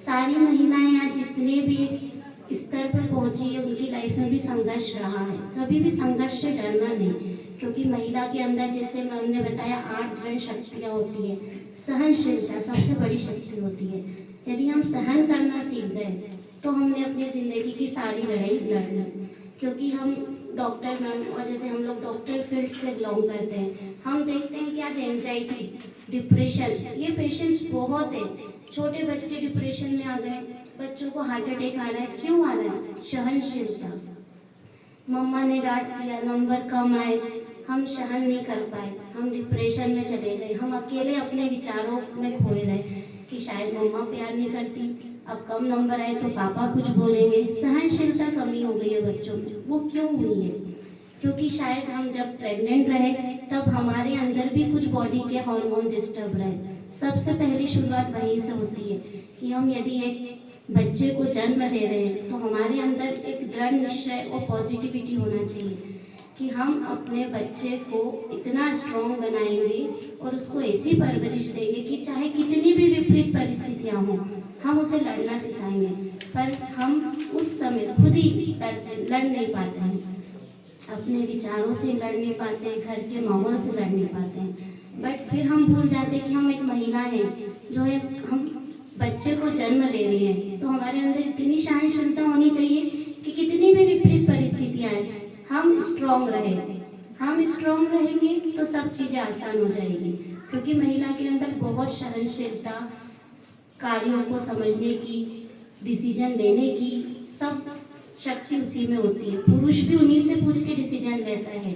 [SPEAKER 4] सारी महिलाएं आज जितने भी स्तर पर पहुंची है उनकी लाइफ में भी संघर्ष रहा है। कभी भी संघर्ष से डरना नहीं, क्योंकि महिला के अंदर जैसे मैम ने बताया 8 दृढ़ शक्तियाँ होती है। सहनशीलता सबसे बड़ी शक्ति होती है। यदि हम सहन करना सीख गए तो हमने अपनी ज़िंदगी की सारी लड़ाई लड़ ली। क्योंकि हम डॉक्टर मैम और जैसे हम लोग डॉक्टर फील्ड से बिलोंग करते हैं, हम देखते हैं कि आज एंजाइटी, डिप्रेशन, ये पेशेंट्स बहुत है। छोटे बच्चे डिप्रेशन में आ गए, बच्चों को हार्ट अटैक आ रहा है। क्यों आ रहा है? सहनशीलता। मम्मा ने डांट दिया, नंबर कम आए, हम सहन नहीं कर पाए, हम डिप्रेशन में चले गए, हम अकेले अपने विचारों में खोए रहे कि शायद मम्मा प्यार नहीं करती, अब कम नंबर आए तो पापा कुछ बोलेंगे। सहनशीलता कमी हो गई है बच्चों में। वो क्यों हुई है? क्योंकि शायद हम जब प्रेग्नेंट रहे तब हमारे अंदर भी कुछ बॉडी के हार्मोन डिस्टर्ब रहे। सबसे पहली शुरुआत वहीं से होती है कि हम यदि एक बच्चे को जन्म दे रहे हैं तो हमारे अंदर एक दृढ़ निश्चय और पॉजिटिविटी होना चाहिए कि हम अपने बच्चे को इतना स्ट्रॉन्ग बनाएंगे और उसको ऐसी परवरिश देंगे कि चाहे कितनी भी विपरीत परिस्थितियाँ हों, हम उसे लड़ना सिखाएंगे। पर हम उस समय खुद ही लड़ नहीं पाते हैं। अपने विचारों से लड़ नहीं पाते हैं, घर के माहौल से लड़ नहीं पाते हैं। बट फिर हम भूल जाते हैं कि हम एक महिला हैं, जो है हम बच्चे को जन्म दे रहे हैं, तो हमारे अंदर इतनी सहनशीलता होनी चाहिए कि कितनी भी विपरीत परिस्थितियाँ आए हम स्ट्रॉन्ग रहें। हम स्ट्रॉन्ग रहेंगे तो सब चीज़ें आसान हो जाएगी, क्योंकि महिला के अंदर बहुत सहनशीलता, कार्यों को समझने की, डिसीजन लेने की सब शक्ति उसी में होती है। पुरुष भी उन्हीं से पूछ के डिसीजन लेता है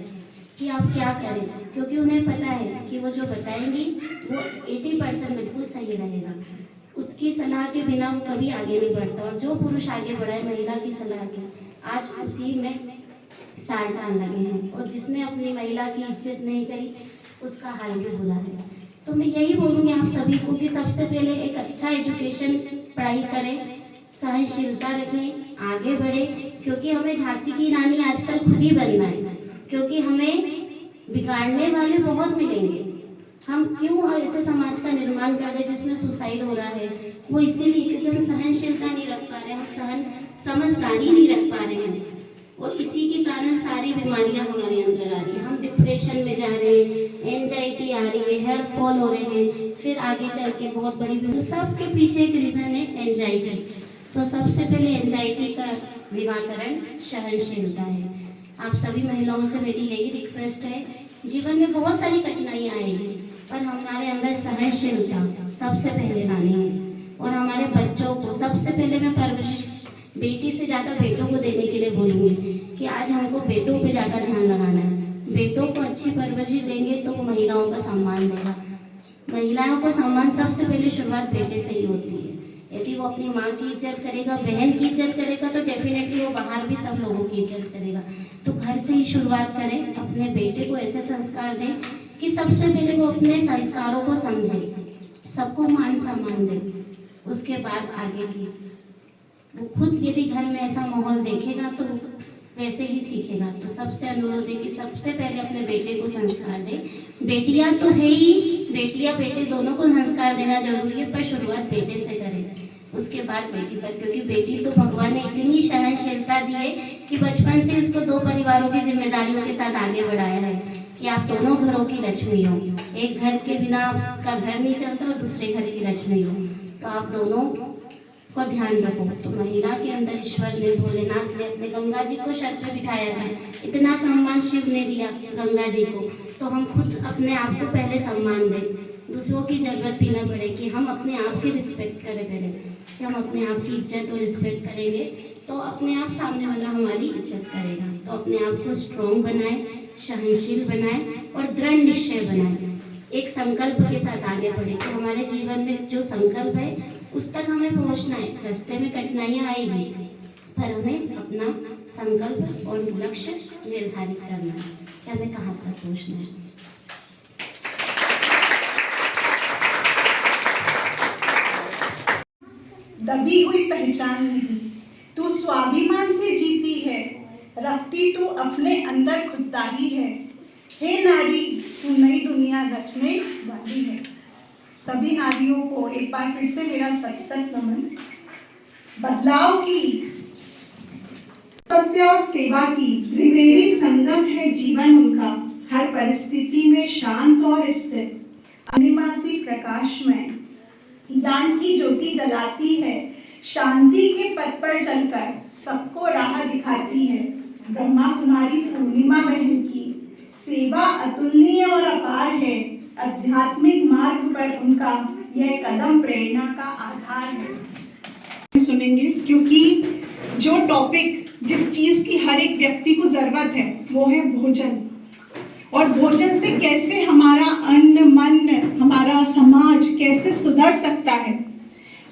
[SPEAKER 4] कि आप क्या करें, क्योंकि उन्हें पता है कि वो जो बताएंगी वो 80% बिल्कुल सही रहेगा। उसकी सलाह के बिना वो कभी आगे नहीं बढ़ता, और जो पुरुष आगे बढ़ा है महिला की सलाह के, आज उसी में 4 चांद लगे हैं। और जिसने अपनी महिला की इज्जत नहीं करी उसका हाल भी बुरा है। तो मैं यही बोलूँगी आप सभी को कि सबसे पहले एक अच्छा एजुकेशन पढ़ाई करें, सहनशीलता रखें, आगे बढ़े, क्योंकि हमें झांसी की रानी आजकल खुद ही बनना है, क्योंकि हमें बिगाड़ने वाले बहुत मिलेंगे। हम क्यों ऐसे समाज का निर्माण कर रहे जिसमें सुसाइड हो रहा है, वो इसीलिए क्योंकि हम सहनशीलता नहीं रख पा रहे हैं, हम समझदारी नहीं रख पा रहे हैं, और इसी के कारण सारी बीमारियां हमारे अंदर आ रही है। हम डिप्रेशन में जा रहे हैं, एंजाइटी आ रही है, हेयर फॉल हो रहे हैं, फिर आगे चल के बहुत बड़ी बीमारी। सबके पीछे एक रीज़न है एंजाइटी। तो सबसे पहले एंजाइटी का निवारण सहनशीलता है। आप सभी महिलाओं से मेरी यही रिक्वेस्ट है, जीवन में बहुत सारी कठिनाइयाँ आएगी, पर हमारे अंदर सहनशीलता सबसे पहले लानी है। और हमारे बच्चों को सबसे पहले मैं परवरिश बेटी से ज़्यादा बेटों को देने के लिए बोलूँगी कि आज हमको बेटों पे ज़्यादा ध्यान लगाना है। बेटों को अच्छी परवरिश देंगे तो वो महिलाओं का सम्मान देगा। महिलाओं को सम्मान सबसे पहले शुरुआत बेटे से ही होती है। यदि वो अपनी माँ की इज्जत करेगा, बहन की इज्जत करेगा, तो डेफिनेटली वो बाहर भी सब लोगों की इज्जत करेगा। तो घर से ही शुरुआत करें, अपने बेटे को ऐसे संस्कार दें कि सबसे पहले वो अपने संस्कारों को समझे, सबको मान सम्मान दे, उसके बाद आगे की वो खुद यदि घर में ऐसा माहौल देखेगा तो वैसे ही सीखेगा। तो सबसे अनुरोध है कि सबसे पहले अपने बेटे को संस्कार दे। बेटियां तो है ही, बेटियां बेटे दोनों को संस्कार देना जरूरी है, पर शुरुआत बेटे से करें, उसके बाद बेटी पर, क्योंकि बेटी तो भगवान ने इतनी सहनशीलता दी है कि बचपन से उसको 2 परिवारों की जिम्मेदारियों के साथ आगे बढ़ाया है कि आप दोनों घरों की लक्ष्मी हो। एक घर के बिना आपका घर नहीं चलता और दूसरे घर की लक्ष्मी हो, तो आप दोनों को ध्यान रखो। तो महिला के अंदर ईश्वर ने, भोलेनाथ ने अपने गंगा जी को सर पे बिठाया था, इतना सम्मान शिव ने दिया गंगा जी को, तो हम खुद अपने आप को पहले सम्मान दें, दूसरों की जरूरत भी न पड़े कि हम अपने आप की रिस्पेक्ट करें पहले, कि हम अपने आप की इज्जत और रिस्पेक्ट करेंगे तो अपने आप सामने वाला हमारी इज्जत करेगा। तो अपने आप को स्ट्रॉन्ग बनाएं, सहनशील बनाएं और दृढ़ निश्चय बनाएं, एक संकल्प के साथ आगे बढ़े कि हमारे जीवन में जो संकल्प है उस तक हमें पहुंचना है। रास्ते में कठिनाइयाँ आएगी, पर हमें अपना संकल्प और लक्ष्य निर्धारित करना है कि हमें कहाँ तक पहुंचना है।
[SPEAKER 1] दबी हुई पहचान नहीं, तू स्वाभिमान से जीती है, रखती तू अपने अंदर खुददारी है। हे नारी, तू नई दुनिया रचने वाली है। सभी नारियों को एक बार फिर से मेरा सत्संग नमन। बदलाव की, तपस्या और सेवा की त्रिवेणी संगम है जीवन उनका, हर परिस्थिति में शांत और स्थिर, अनिमासी प्रकाश में ज्ञान की ज्योति जलाती है, शांति के पथ पर चलकर सबको राह दिखाती है। ब्रह्मा कुमारी पूर्णिमा बहन की सेवा अतुलनीय और अपार है, आध्यात्मिक मार्ग पर उनका यह कदम प्रेरणा का आधार है। सुनेंगे क्योंकि जो टॉपिक, जिस चीज की हर एक व्यक्ति को जरूरत है वो है भोजन, और भोजन से कैसे हमारा अन्न मन, हमारा समाज कैसे सुधर सकता है,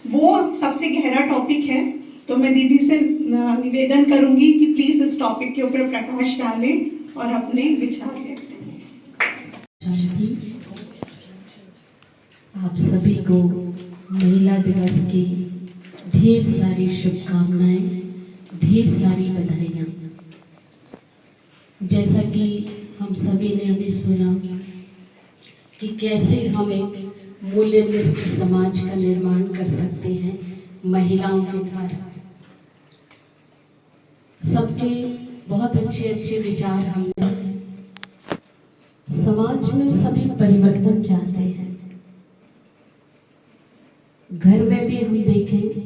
[SPEAKER 1] वो सबसे गहरा टॉपिक है। तो मैं दीदी से निवेदन करूंगी कि प्लीज इस टॉपिक के ऊपर प्रकाश डालें और अपने विचार रखें।
[SPEAKER 5] आप सभी को महिला दिवस की ढेर सारी शुभकामनाएं, ढेर सारी बधाइयाँ। जैसा कि हम सभी ने अभी सुना कि कैसे हम एक मूल्यनिष्ठ समाज का निर्माण कर सकते हैं महिलाओं के द्वारा। सबके बहुत अच्छे अच्छे विचार हमने। समाज में सभी परिवर्तन चाहते हैं। घर में भी हम देखेंगे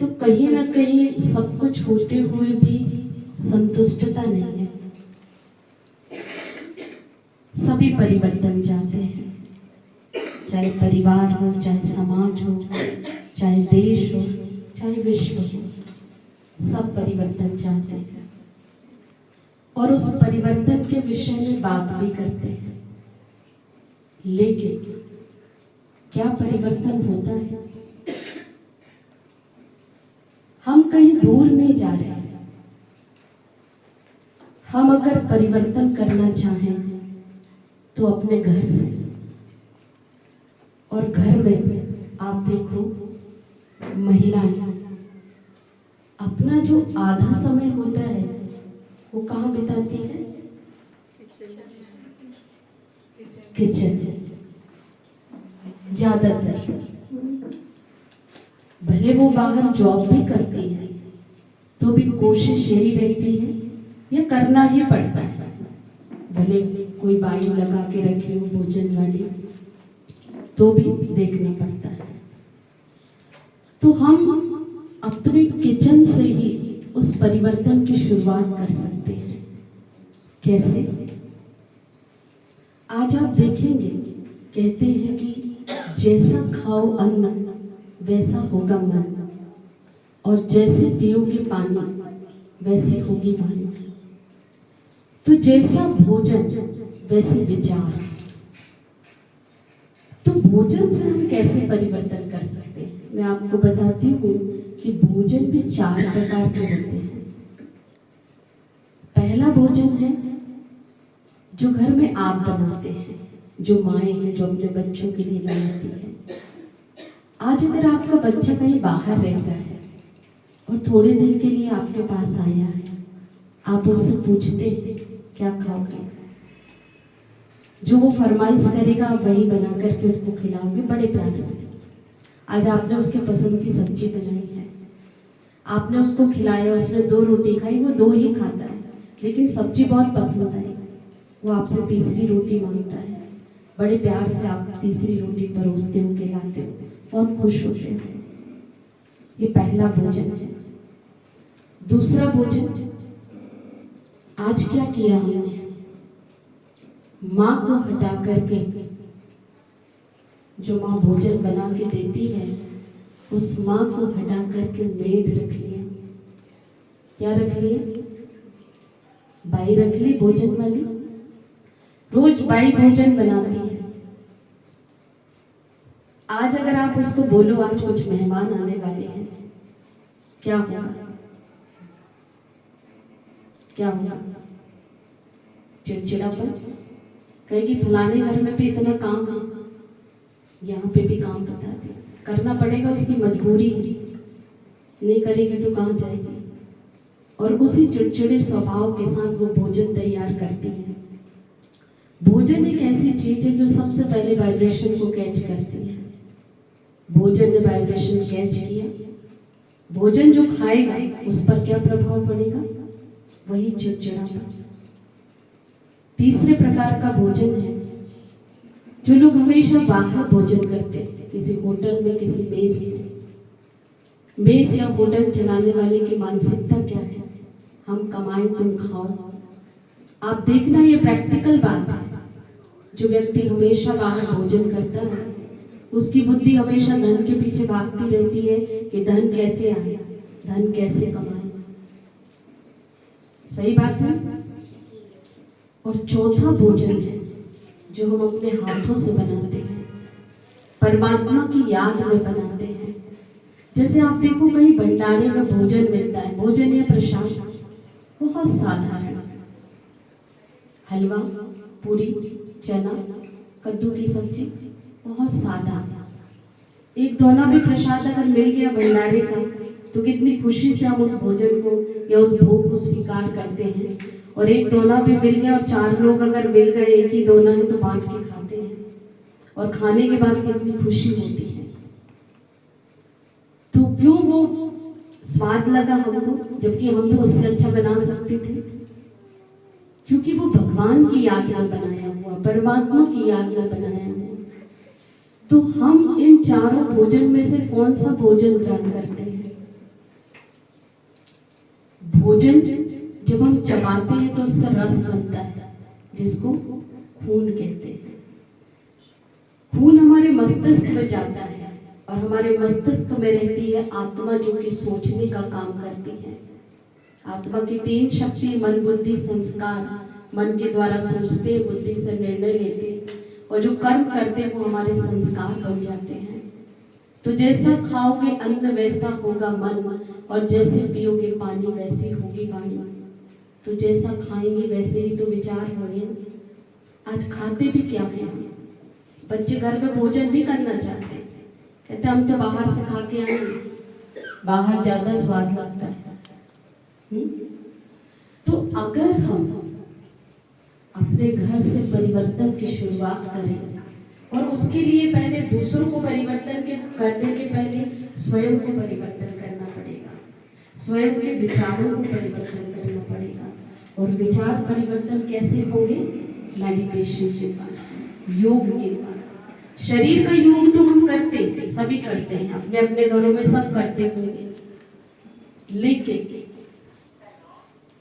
[SPEAKER 5] तो कहीं ना कहीं सब कुछ होते हुए भी संतुष्टता नहीं है। सभी परिवर्तन चाहते हैं, चाहे परिवार हो, चाहे समाज हो, चाहे देश हो, चाहे विश्व हो, सब परिवर्तन चाहते हैं और उस परिवर्तन के विषय में बात भी करते हैं। लेकिन क्या परिवर्तन होता है? हम कहीं दूर नहीं जा रहे। हम अगर परिवर्तन करना चाहें तो अपने घर से, और घर में आप देखो महिलाएं अपना जो आधा समय होता है वो कहाँ बिताती है? किचन। ज्यादातर भले वो बाहर जॉब भी करती है तो भी कोशिश यही रहती है, ये करना ही पड़ता है। भले कोई बाई लगा के रखी हो भोजन वाली तो भी देखना पड़ता है। तो हम अपने किचन से ही उस परिवर्तन की शुरुआत कर सकते हैं। कैसे? आज आप देखेंगे, कहते हैं कि जैसा खाओ अन्न वैसा होगा मन, और जैसे पियोगे पानी वैसी होगी वाणी। तो जैसा भोजन वैसे विचार। तो भोजन से हम कैसे परिवर्तन कर सकते हैं? मैं आपको बताती हूँ कि भोजन भी 4 प्रकार के होते हैं। पहला भोजन है जो घर में आप बनाते हैं, जो माएँ हैं जो अपने बच्चों के लिए बनाती हैं। आज अगर आपका बच्चा कहीं बाहर रहता है और थोड़े दिन के लिए आपके पास आया है, आप उससे पूछते क्या खाओगे? जो वो फरमाइश करेगा आप वही बना करके उसको खिलाओगे बड़े प्यार से। आज आपने उसके पसंद की सब्जी बनाई है, आपने उसको खिलाया, उसने 2 रोटी खाई, वो 2 ही खाता है, लेकिन सब्जी बहुत पसंद आई, वो आपसे तीसरी रोटी मांगता है। बड़े प्यार से आप तीसरी रोटी परोसते हो, खिलाते हो, बहुत खुश होते हो। ये पहला भोजन है। दूसरा भोजन, आज क्या किया हमने? माँ को हटा करके, जो माँ भोजन बना के देती है उस माँ को हटा करके मेड रख लिया। क्या रख लिया? बाई रख ली भोजन वाली। रोज बाई भोजन बनाती है। आज अगर आप उसको बोलो आज कुछ मेहमान आने वाले हैं, क्या होगा? क्या होगा? चिड़चिड़ापन। कहेगी फलाने घर में भी इतना काम है, यहाँ पे भी काम बताती, करना पड़ेगा, उसकी मजबूरी, नहीं करेगी तो कहाँ जाएगी। और उसी चिड़चिड़े स्वभाव के साथ वो भोजन तैयार करती है। भोजन एक ऐसी चीज है जो सबसे पहले वाइब्रेशन को कैच करती है। भोजन ने वाइब्रेशन कैच किया, भोजन जो खाएगा उस पर क्या प्रभाव पड़ेगा? वही चिड़चिड़ापन। तीसरे प्रकार का भोजन है जो लोग हमेशा बाहर भोजन करते हैं, किसी होटल में, किसी मेज या होटल चलाने वाले की मानसिकता क्या है? हम कमाएं तुम खाओ। आप देखना ये प्रैक्टिकल बात है। जो व्यक्ति हमेशा बाहर भोजन करता है उसकी बुद्धि हमेशा धन के पीछे भागती रहती है कि धन कैसे आए, धन कैसे कमाए। सही बात है। और चौथा भोजन है जो हम अपने हाथों से बनाते हैं, परमात्मा की याद में बनाते हैं। जैसे आप देखो कहीं भंडारे में भोजन मिलता है, भोजन या प्रसाद बहुत साधारण, हलवा, पूरी, चना, कद्दू की सब्जी, बहुत सादा। एक दोना भी प्रसाद अगर मिल गया भंडारे का तो कितनी खुशी से हम उस भोजन को या उस भोग को स्वीकार करते हैं। और एक दोना भी मिल गया और 4 लोग अगर मिल गए, एक ही दोना है तो बांट के खाते हैं और खाने के बाद कितनी खुशी होती है। तो क्यों वो स्वाद लगा हमको, जबकि हम तो उससे अच्छा बना सकते थे, क्योंकि वो भगवान की याद में बनाया हुआ, परमात्मा की याद में बनाया हुआ। तो हम इन चारों भोजन में से कौन सा भोजन ग्रहण करते हैं? भोजन जब हम चबाते हैं तो उससे रस बनता है, जिसको खून कहते हैं। खून हमारे मस्तिष्क में जाता है और हमारे मस्तिष्क में रहती है आत्मा, जो कि सोचने का काम करती है। आत्मा की 3 शक्ति मन, बुद्धि, संस्कार। मन के द्वारा सोचते, बुद्धि से निर्णय लेते, और जो कर्म करते वो हमारे संस्कार बन जाते हैं। तो जैसा खाओगे अन्न वैसा होगा मन, और जैसे पियोगे पानी वैसी होगी वाणी। तो जैसा खाएंगे वैसे ही तो विचार होंगे। आज खाते भी क्या है? बच्चे घर में भोजन नहीं करना चाहते, कहते हम तो बाहर से खा के आएंगे, बाहर ज्यादा स्वाद लगता है। तो अगर हम अपने घर से परिवर्तन की शुरुआत करें, और उसके लिए पहले दूसरों को परिवर्तन करने के पहले स्वयं को परिवर्तन करना पड़ेगा, स्वयं के विचारों को परिवर्तन करना पड़ेगा। और विचार परिवर्तन कैसे होंगे? मेडिटेशन के द्वारा, योग के द्वारा। शरीर का योग तो हम करते हैं, सभी करते हैं, अपने अपने घरों में सब करते होंगे, लेकिन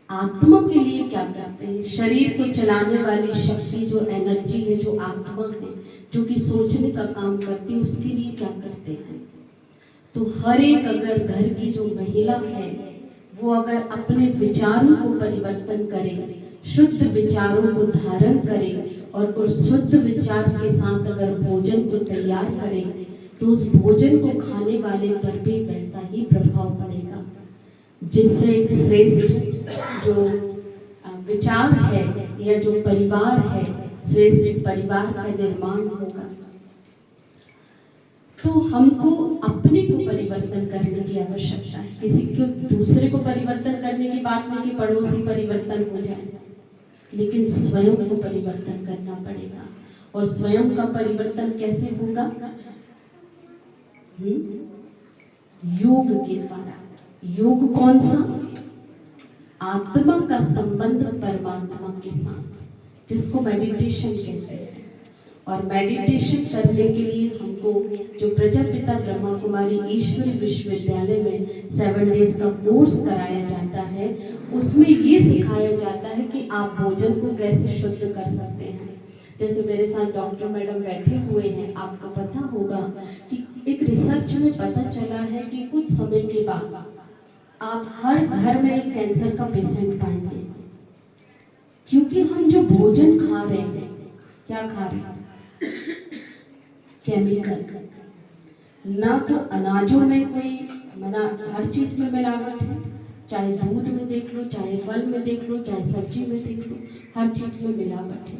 [SPEAKER 5] आत्मा के लिए क्या करते हैं? शरीर को चलाने वाली शक्ति, जो एनर्जी है, जो आत्मा है, जो कि सोचने का काम करती है, उसके लिए क्या करते हैं? तो हर एक अगर घर की जो महिला है वो अगर अपने विचारों को परिवर्तन करे, शुद्ध विचारों को धारण करे, और उस शुद्ध विचार के साथ अगर भोजन को तैयार करे, तो उस भोजन को खाने वाले पर भी वैसा ही प्रभाव पड़ेगा, जिससे एक श्रेष्ठ जो विचार है या जो परिवार है, श्रेष्ठ परिवार का निर्माण होगा। तो हमको अपने को परिवर्तन करने की आवश्यकता है। किसी को दूसरे को परिवर्तन करने की बात नहीं कि पड़ोसी परिवर्तन हो जाए, लेकिन स्वयं को परिवर्तन करना पड़ेगा। और स्वयं का परिवर्तन कैसे होगा? योग के द्वारा। योग कौन सा? आत्मा का संबंध परमात्मा के साथ, जिसको मेडिटेशन कहते हैं। और मेडिटेशन करने के लिए हमको जो प्रजापिता ब्रह्मा कुमारी ईश्वरी विश्वविद्यालय में 7 डेज का कोर्स कराया जाता है, उसमें ये सिखाया जाता है कि आप भोजन को कैसे शुद्ध कर सकते हैं। जैसे मेरे साथ डॉक्टर मैडम बैठे हुए हैं, आपको पता होगा कि एक रिसर्च में पता चला है कि कुछ समय के बाद आप हर घर में एक कैंसर का पेशेंट पाएंगे, क्योंकि हम जो भोजन खा रहे हैं, क्या खा रहे हैं? केमिकल। ना तो अनाजों में कोई हर चीज में मिलावट है, चाहे दूध में देख लो, चाहे फल में देख लो, चाहे सब्जी में देख लो, हर चीज में मिलावट है।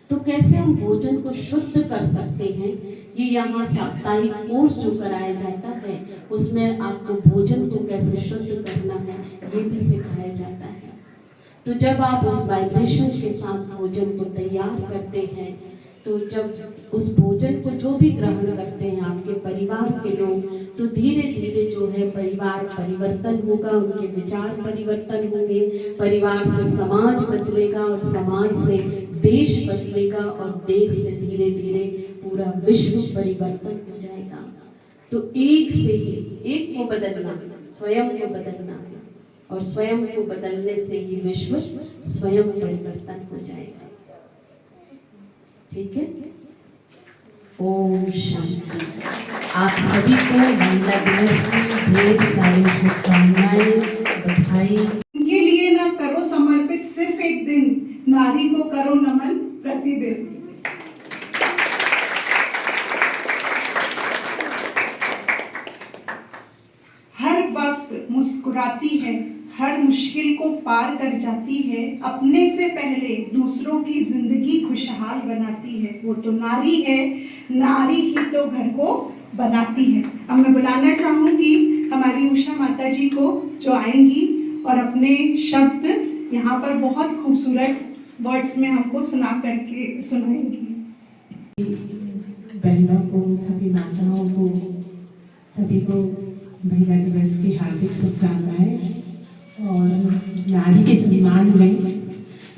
[SPEAKER 5] तो कैसे हम भोजन को शुद्ध कर सकते हैं? ये यहाँ साप्ताहिक कोर्स जो कराया जाता है, उसमें आपको भोजन को कैसे शुद्ध करना है ये भी सिखाया जाता है। तो जब आप उस वाइब्रेशन के साथ भोजन को तैयार करते हैं, तो जब उस भोजन को जो भी ग्रहण करते हैं आपके परिवार के लोग, तो धीरे धीरे जो है परिवार परिवर्तन होगा, उनके विचार परिवर्तन होंगे, परिवार से समाज बदलेगा और समाज से देश बदलेगा और देश से धीरे धीरे पूरा विश्व परिवर्तन हो जाएगा। तो एक से ही एक को बदलना, स्वयं को बदलना, और स्वयं को बदलने से ही विश्व स्वयं परिवर्तन हो जाएगा। ठीक है? ओम शांति। आप सभी को महिला दिवस की ढेर सारी शुभकामनाएं, बधाई।
[SPEAKER 1] इनके लिए ना करो समर्पित सिर्फ एक दिन, नारी को करो नमन प्रतिदिन। हर वक्त मुस्कुराती है, हर मुश्किल को पार कर जाती है, अपने से पहले दूसरों की जिंदगी खुशहाल बनाती है। वो तो नारी है, नारी ही तो घर को बनाती है। अब मैं बुलाना चाहूंगी हमारी उषा माता जी को, जो आएंगी और अपने शब्द यहाँ पर बहुत खूबसूरत वर्ड्स में हमको सुना करके सुनाएंगी।
[SPEAKER 6] बहनों को, सभी माताओं को, सभी को महिला दिवस की हार्दिक शुभकामनाएं। और नारी के सम्मान में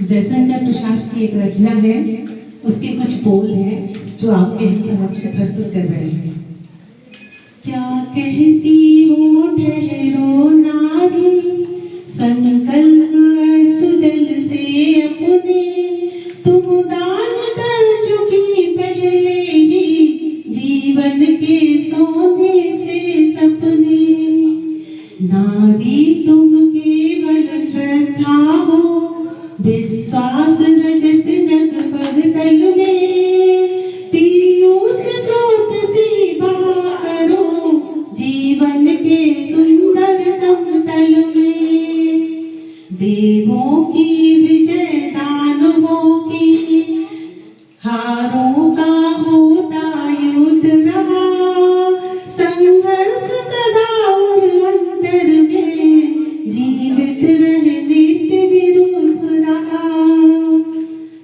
[SPEAKER 6] जयशंकर प्रसाद की एक रचना है, उसके कुछ बोल हैं जो आपके समक्ष प्रस्तुत कर रहे हैं। क्या कहती हो ठहरो नारी, संकल्प सृजन से अपने, तुम दान कर चुकी पहले ही जीवन के सोने से सपने। नारी तुम केवल श्रद्धा हो, विश्वास रजत नगपद तल में, पीयूष स्रोत सी बहा करो जीवन के सुंदर समतल में। देवों की विजय दानवों की, हारों का होता युद्ध रहा, संघर्ष सदा और अंतर में जीवित रहे नित्य विरुद्ध रहा।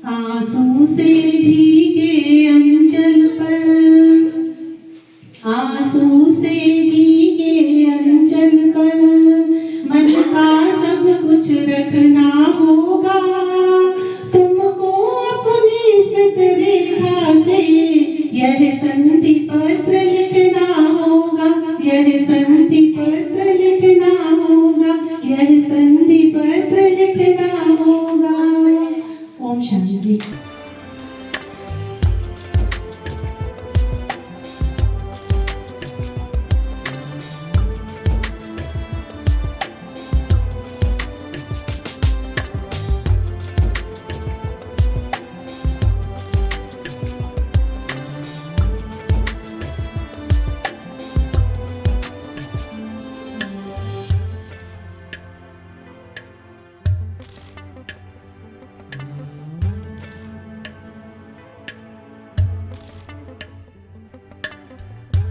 [SPEAKER 6] आंसू से भीगे अंचल पर, आंसू से भीगे अंचल पर, मन का सब कुछ रखना होगा। तुमको अपनी स्मृत रेखा से यह संधि पत्र लिखना होगा, यह संधि पत्र लिखना होगा, यह संधि पत्र लिखना होगा। ओम शांति।